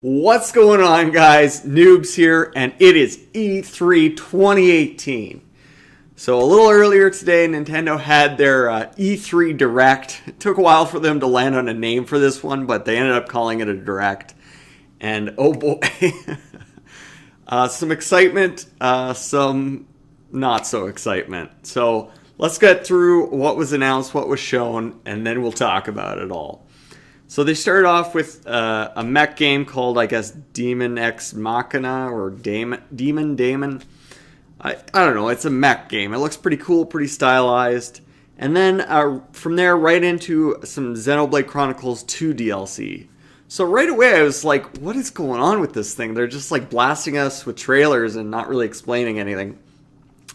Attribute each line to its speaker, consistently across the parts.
Speaker 1: What's going on, guys? Noobs here, and it is E3 2018. So a little earlier today, Nintendo had their E3 Direct. It took a while for them to land on a name for this one, but they ended up calling it a Direct. And oh boy, some excitement, some not so excitement. So let's get through what was announced, what was shown, and then we'll talk about it all. So they started off with a mech game called, I guess, Demon X Machina or Demon. I don't know. It's a mech game. It looks pretty cool, pretty stylized. And then from there, right into some Xenoblade Chronicles 2 DLC. So right away, I was like, what is going on with this thing? They're just like blasting us with trailers and not really explaining anything.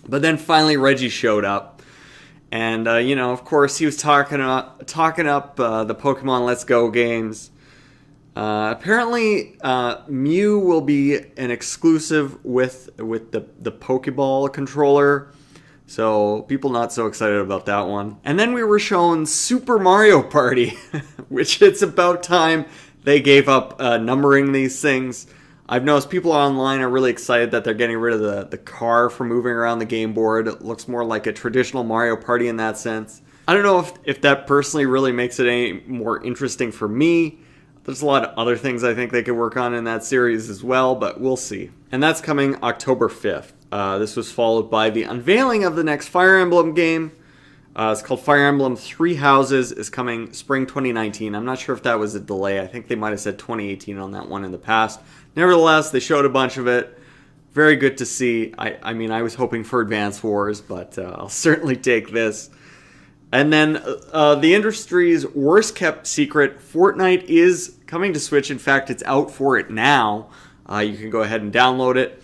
Speaker 1: But then finally, Reggie showed up. And, of course, he was talking up the Pokemon Let's Go games. Apparently, Mew will be an exclusive with the Pokeball controller. So, people not so excited about that one. And then we were shown Super Mario Party, which it's about time they gave up numbering these things. I've noticed people online are really excited that they're getting rid of the car for moving around the game board. It looks more like a traditional Mario Party in that sense. I don't know if that personally really makes it any more interesting for me. There's a lot of other things I think they could work on in that series as well, but we'll see. And that's coming October 5th. This was followed by the unveiling of the next Fire Emblem game. It's called Fire Emblem Three Houses. Is coming spring 2019. I'm not sure if that was a delay. I think they might have said 2018 on that one in the past. Nevertheless, they showed a bunch of it. Very good to see. I mean, I was hoping for Advance Wars, but I'll certainly take this. And then the industry's worst kept secret, Fortnite is coming to Switch. In fact, it's out for it now. You can go ahead and download it.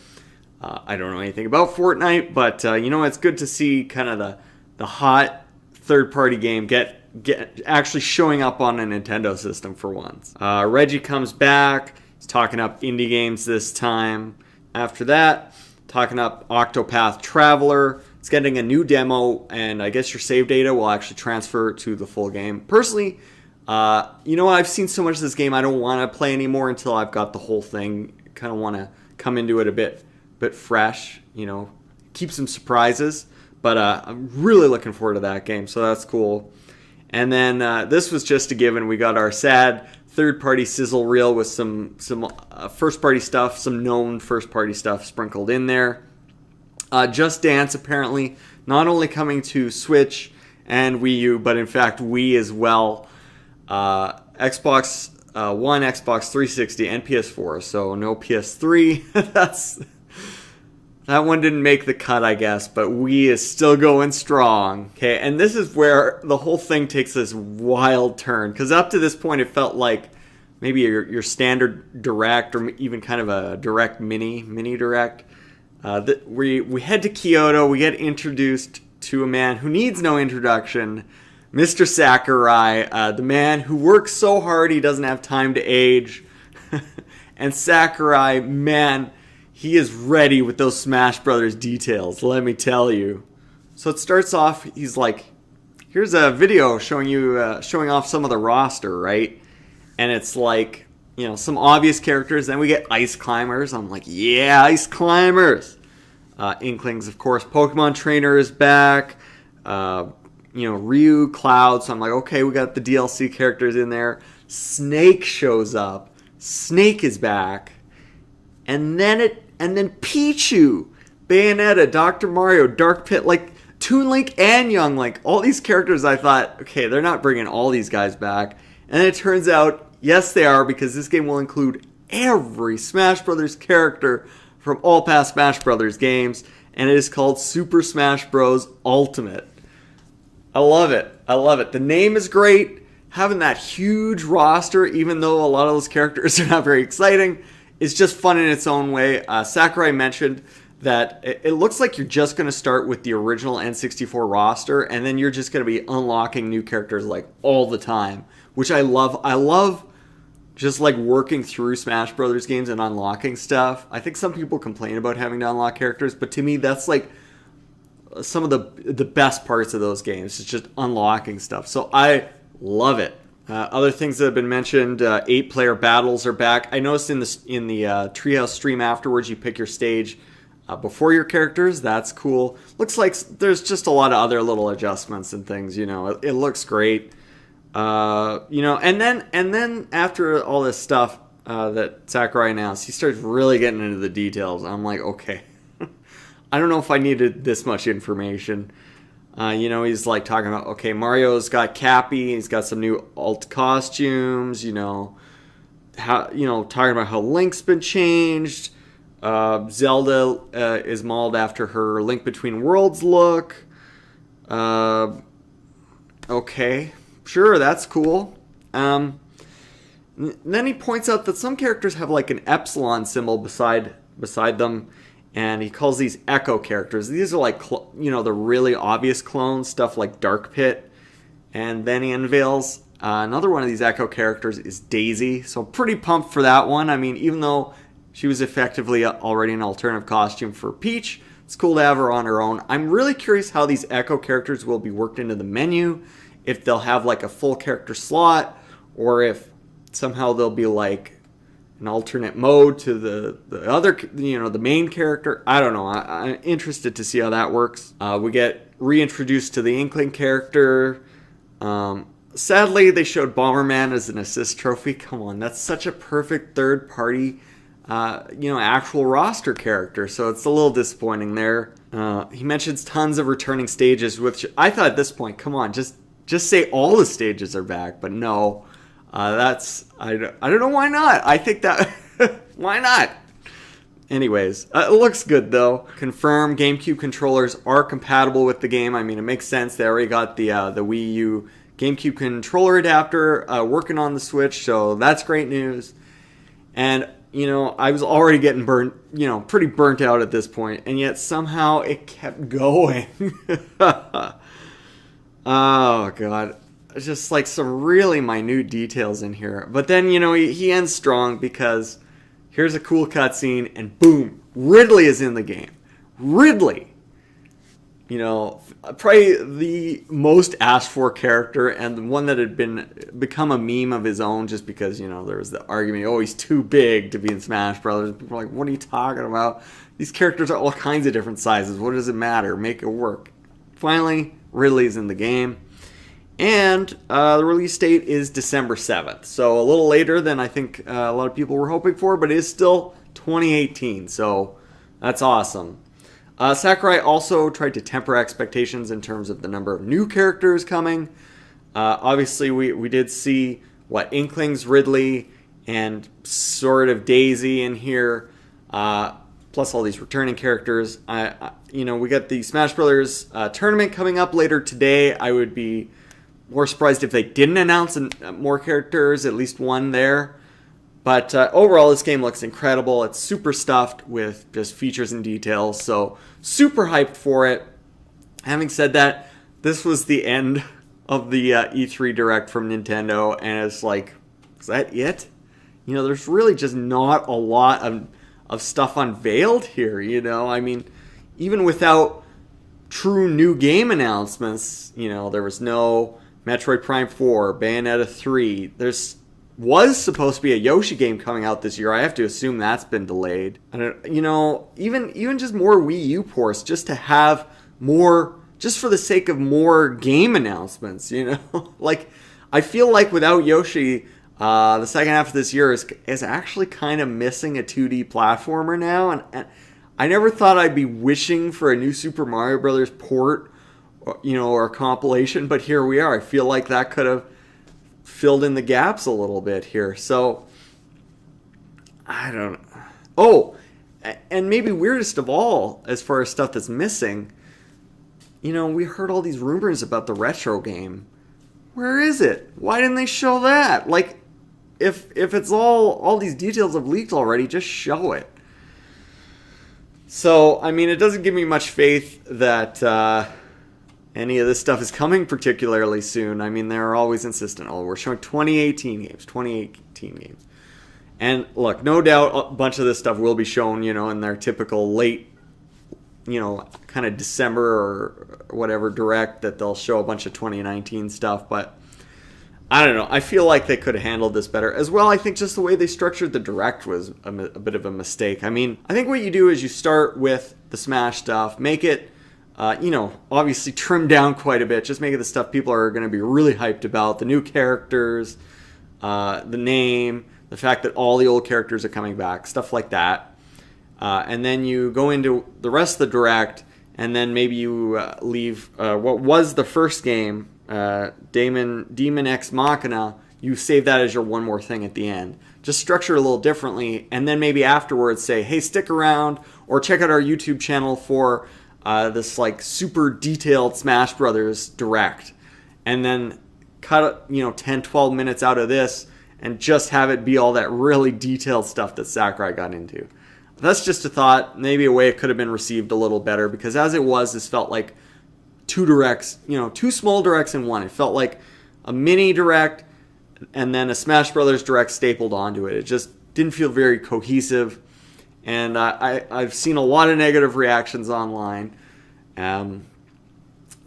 Speaker 1: I don't know anything about Fortnite, but it's good to see kind of the hot third-party game get actually showing up on a Nintendo system for once. Reggie comes back. He's talking up indie games this time. After that, talking up Octopath Traveler. It's getting a new demo, and I guess your save data will actually transfer to the full game. Personally, I've seen so much of this game, I don't want to play anymore until I've got the whole thing. Kind of want to come into it a bit fresh, keep some surprises. But I'm really looking forward to that game, so that's cool. And then this was just a given. We got our sad third-party sizzle reel with some first-party stuff, some known first-party stuff sprinkled in there. Just Dance, apparently, not only coming to Switch and Wii U, but in fact Wii as well. Xbox One, Xbox 360, and PS4, so no PS3. That one didn't make the cut, I guess, but Wii is still going strong. Okay, and this is where the whole thing takes this wild turn, because up to this point it felt like maybe your standard Direct or even kind of a Direct mini Direct. We head to Kyoto, we get introduced to a man who needs no introduction, Mr. Sakurai, the man who works so hard he doesn't have time to age. And Sakurai, man, he is ready with those Smash Brothers details, let me tell you. So it starts off, he's like, here's a video showing off some of the roster, right? And it's like, some obvious characters. Then we get Ice Climbers. I'm like, yeah, Ice Climbers. Inklings, of course. Pokemon Trainer is back. Ryu, Cloud. So I'm like, okay, we got the DLC characters in there. Snake shows up. Snake is back. And then Pichu, Bayonetta, Dr. Mario, Dark Pit, like Toon Link and Young Link. All these characters, I thought, okay, they're not bringing all these guys back. And it turns out, yes, they are, because this game will include every Smash Brothers character from all past Smash Brothers games. And it is called Super Smash Bros. Ultimate. I love it. The name is great. Having that huge roster, even though a lot of those characters are not very exciting, it's just fun in its own way. Sakurai mentioned that it looks like you're just going to start with the original N64 roster, and then you're just going to be unlocking new characters like all the time, which I love. I love just like working through Smash Brothers games and unlocking stuff. I think some people complain about having to unlock characters, but to me that's like some of the best parts of those games. It's just unlocking stuff. So I love it. Other things that have been mentioned, 8-player battles are back. I noticed in the Treehouse stream afterwards, you pick your stage before your characters. That's cool. Looks like there's just a lot of other little adjustments and things. It looks great. And then after all this stuff that Sakurai announced, he starts really getting into the details. I'm like, okay, I don't know if I needed this much information. He's like talking about, okay, Mario's got Cappy, he's got some new alt costumes, talking about how Link's been changed. Zelda is modeled after her Link Between Worlds look. Okay, sure, that's cool. Then he points out that some characters have like an epsilon symbol beside them. And he calls these echo characters. These are like, the really obvious clones, stuff like Dark Pit. And then he unveils another one of these echo characters is Daisy. So I'm pretty pumped for that one. I mean, even though she was effectively already an alternative costume for Peach, it's cool to have her on her own. I'm really curious how these echo characters will be worked into the menu. If they'll have like a full character slot, or if somehow they'll be like an alternate mode to the other, the main character. I don't know. I'm interested to see how that works. We get reintroduced to the Inkling character. Sadly, they showed Bomberman as an assist trophy. Come on, that's such a perfect third-party, actual roster character. So it's a little disappointing there. He mentions tons of returning stages, which I thought at this point, come on, just say all the stages are back. But no. I don't know why not. I think that why not? Anyways, it looks good though. Confirm GameCube controllers are compatible with the game. I mean, it makes sense. They already got the Wii U GameCube controller adapter working on the Switch, so that's great news. And I was already getting pretty burnt out at this point, and yet somehow it kept going. Oh god. Just like some really minute details in here. But then, he ends strong because here's a cool cutscene and boom, Ridley is in the game. Ridley! Probably the most asked for character and the one that had become a meme of his own just because, there was the argument, oh, he's too big to be in Smash Brothers. People are like, what are you talking about? These characters are all kinds of different sizes. What does it matter? Make it work. Finally, Ridley's in the game. And the release date is December 7th. So a little later than I think a lot of people were hoping for, but it is still 2018. So that's awesome. Sakurai also tried to temper expectations in terms of the number of new characters coming. Obviously, we did see Inkling's Ridley and sort of Daisy in here, plus all these returning characters. We got the Smash Brothers tournament coming up later today. I would be more surprised if they didn't announce more characters, at least one there. But overall, this game looks incredible. It's super stuffed with just features and details, so super hyped for it. Having said that, this was the end of the E3 Direct from Nintendo, and it's like, is that it? There's really just not a lot of stuff unveiled here, I mean, even without true new game announcements, there was no Metroid Prime 4, Bayonetta 3. Was supposed to be a Yoshi game coming out this year. I have to assume that's been delayed. Even just more Wii U ports, just to have more, just for the sake of more game announcements. Like I feel like without Yoshi, the second half of this year is actually kind of missing a 2D platformer now, and I never thought I'd be wishing for a new Super Mario Brothers port, or a compilation, but here we are. I feel like that could have filled in the gaps a little bit here. So, I don't know. Oh, and maybe weirdest of all, as far as stuff that's missing, we heard all these rumors about the retro game. Where is it? Why didn't they show that? Like, if it's all these details have leaked already, just show it. So, I mean, it doesn't give me much faith that any of this stuff is coming particularly soon. I mean, they're always insistent. Oh, we're showing 2018 games. And look, no doubt a bunch of this stuff will be shown, in their typical late, kind of December or whatever direct that they'll show a bunch of 2019 stuff. But I don't know. I feel like they could have handled this better. As well, I think just the way they structured the direct was a bit of a mistake. I mean, I think what you do is you start with the Smash stuff, make it, obviously trim down quite a bit. Just make it the stuff people are going to be really hyped about. The new characters, the name, the fact that all the old characters are coming back, stuff like that. And then you go into the rest of the direct, and then maybe you leave what was the first game, Demon Ex Machina. You save that as your one more thing at the end. Just structure it a little differently, and then maybe afterwards say, hey, stick around or check out our YouTube channel for this like super detailed Smash Brothers direct, and then cut 10, 12 minutes out of this and just have it be all that really detailed stuff that Sakurai got into. That's just a thought, maybe a way it could have been received a little better, because as it was, this felt like two directs, two small directs in one. It felt like a mini direct and then a Smash Brothers direct stapled onto it. It just didn't feel very cohesive, and I've seen a lot of negative reactions online.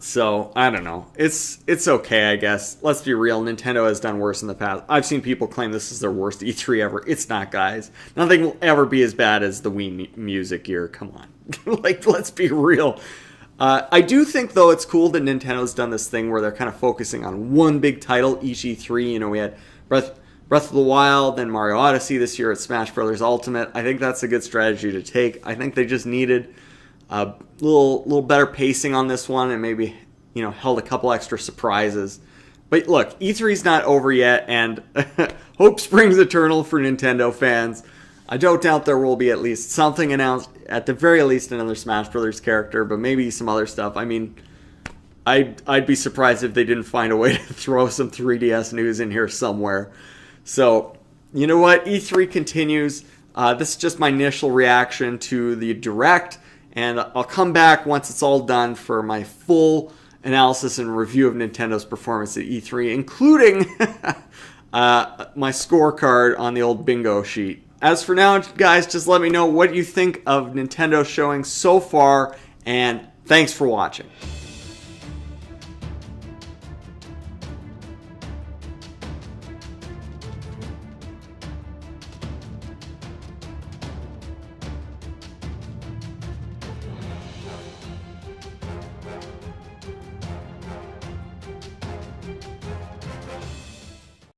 Speaker 1: So I don't know. It's okay, I guess. Let's be real. Nintendo has done worse in the past. I've seen people claim this is their worst E3 ever. It's not, guys. Nothing will ever be as bad as the Wii Music year. Come on. Like, let's be real. I do think, though, it's cool that Nintendo's done this thing where they're kind of focusing on one big title each E3. We had Breath of the Wild, then Mario Odyssey this year at Smash Bros. Ultimate. I think that's a good strategy to take. I think they just needed a little better pacing on this one, and maybe held a couple extra surprises. But look, E3's not over yet, and hope springs eternal for Nintendo fans. I don't doubt there will be at least something announced, at the very least another Smash Brothers character, but maybe some other stuff. I mean, I'd be surprised if they didn't find a way to throw some 3DS news in here somewhere. So, you know what? E3 continues. This is just my initial reaction to the Direct, and I'll come back once it's all done for my full analysis and review of Nintendo's performance at E3, including my scorecard on the old bingo sheet. As for now, guys, just let me know what you think of Nintendo showing so far, and thanks for watching.